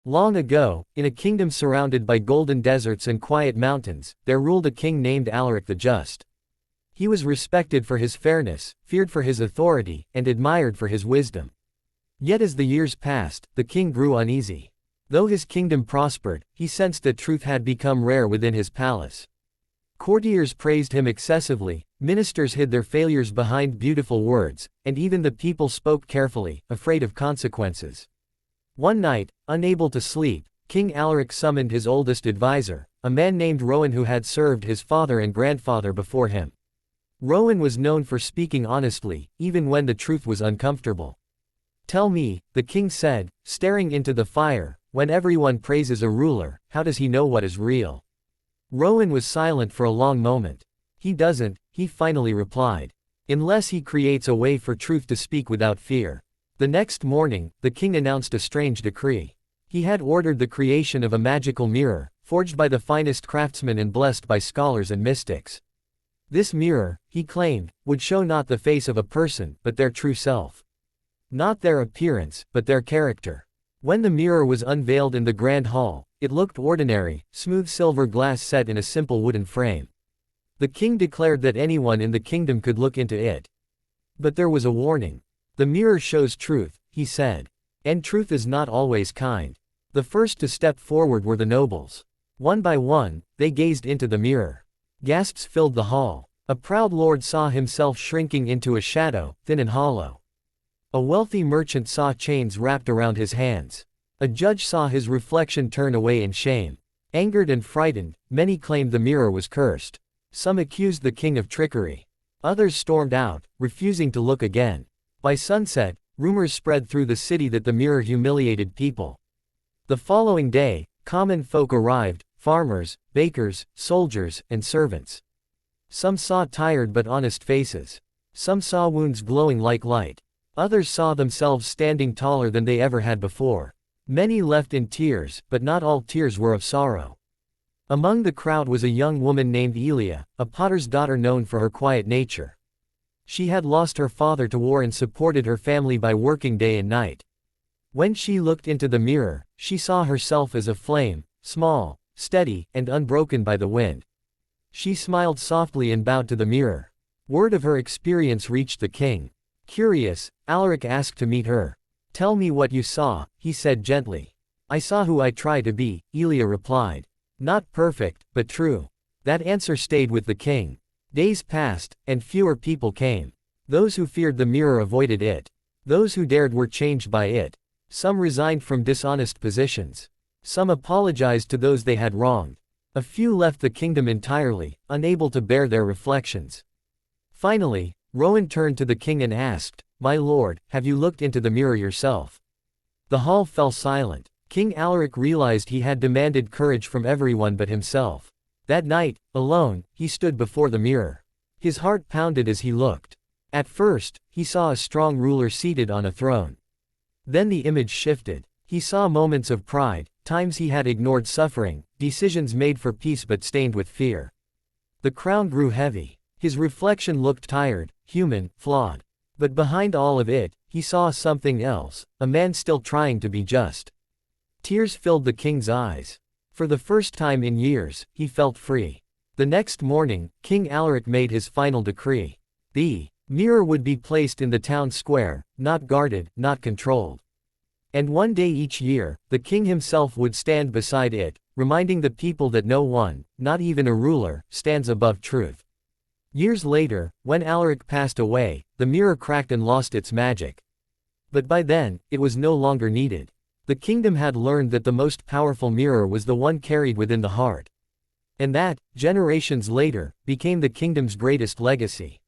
Long ago, in a kingdom surrounded by golden deserts and quiet mountains, there ruled a king named Alaric the Just. He was respected for his fairness, feared for his authority, and admired for his wisdom. Yet as the years passed, the king grew uneasy. Though his kingdom prospered, he sensed that truth had become rare within his palace. Courtiers praised him excessively, ministers hid their failures behind beautiful words, and even the people spoke carefully, afraid of consequences. One night, unable to sleep, King Alaric summoned his oldest advisor, a man named Rowan who had served his father and grandfather before him. Rowan was known for speaking honestly, even when the truth was uncomfortable. "Tell me," the king said, staring into the fire, "when everyone praises a ruler, how does he know what is real?" Rowan was silent for a long moment. "He doesn't," he finally replied. "Unless he creates a way for truth to speak without fear." The next morning, the king announced a strange decree. He had ordered the creation of a magical mirror, forged by the finest craftsmen and blessed by scholars and mystics. This mirror, he claimed, would show not the face of a person, but their true self. Not their appearance, but their character. When the mirror was unveiled in the grand hall, it looked ordinary, smooth silver glass set in a simple wooden frame. The king declared that anyone in the kingdom could look into it. But there was a warning. "The mirror shows truth," he said. "And truth is not always kind." The first to step forward were the nobles. One by one, they gazed into the mirror. Gasps filled the hall. A proud lord saw himself shrinking into a shadow, thin and hollow. A wealthy merchant saw chains wrapped around his hands. A judge saw his reflection turn away in shame. Angered and frightened, many claimed the mirror was cursed. Some accused the king of trickery. Others stormed out, refusing to look again. By sunset, rumors spread through the city that the mirror humiliated people. The following day, common folk arrived, farmers, bakers, soldiers, and servants. Some saw tired but honest faces. Some saw wounds glowing like light. Others saw themselves standing taller than they ever had before. Many left in tears, but not all tears were of sorrow. Among the crowd was a young woman named Elia, a potter's daughter known for her quiet nature. She had lost her father to war and supported her family by working day and night. When she looked into the mirror, she saw herself as a flame, small, steady, and unbroken by the wind. She smiled softly and bowed to the mirror. Word of her experience reached the king. Curious, Alaric asked to meet her. "Tell me what you saw," he said gently. "I saw who I try to be," Elia replied. "Not perfect, but true." That answer stayed with the king. Days passed, and fewer people came. Those who feared the mirror avoided it. Those who dared were changed by it. Some resigned from dishonest positions. Some apologized to those they had wronged. A few left the kingdom entirely, unable to bear their reflections. Finally, Rowan turned to the king and asked, "My lord, have you looked into the mirror yourself?" The hall fell silent. King Alaric realized he had demanded courage from everyone but himself. That night, alone, he stood before the mirror. His heart pounded as he looked. At first, he saw a strong ruler seated on a throne. Then the image shifted. He saw moments of pride, times he had ignored suffering, decisions made for peace but stained with fear. The crown grew heavy. His reflection looked tired, human, flawed. But behind all of it, he saw something else, a man still trying to be just. Tears filled the king's eyes. For the first time in years, he felt free. The next morning, King Alaric made his final decree. The mirror would be placed in the town square, not guarded, not controlled. And one day each year, the king himself would stand beside it, reminding the people that no one, not even a ruler, stands above truth. Years later, when Alaric passed away, the mirror cracked and lost its magic. But by then, it was no longer needed. The kingdom had learned that the most powerful mirror was the one carried within the heart. And that, generations later, became the kingdom's greatest legacy.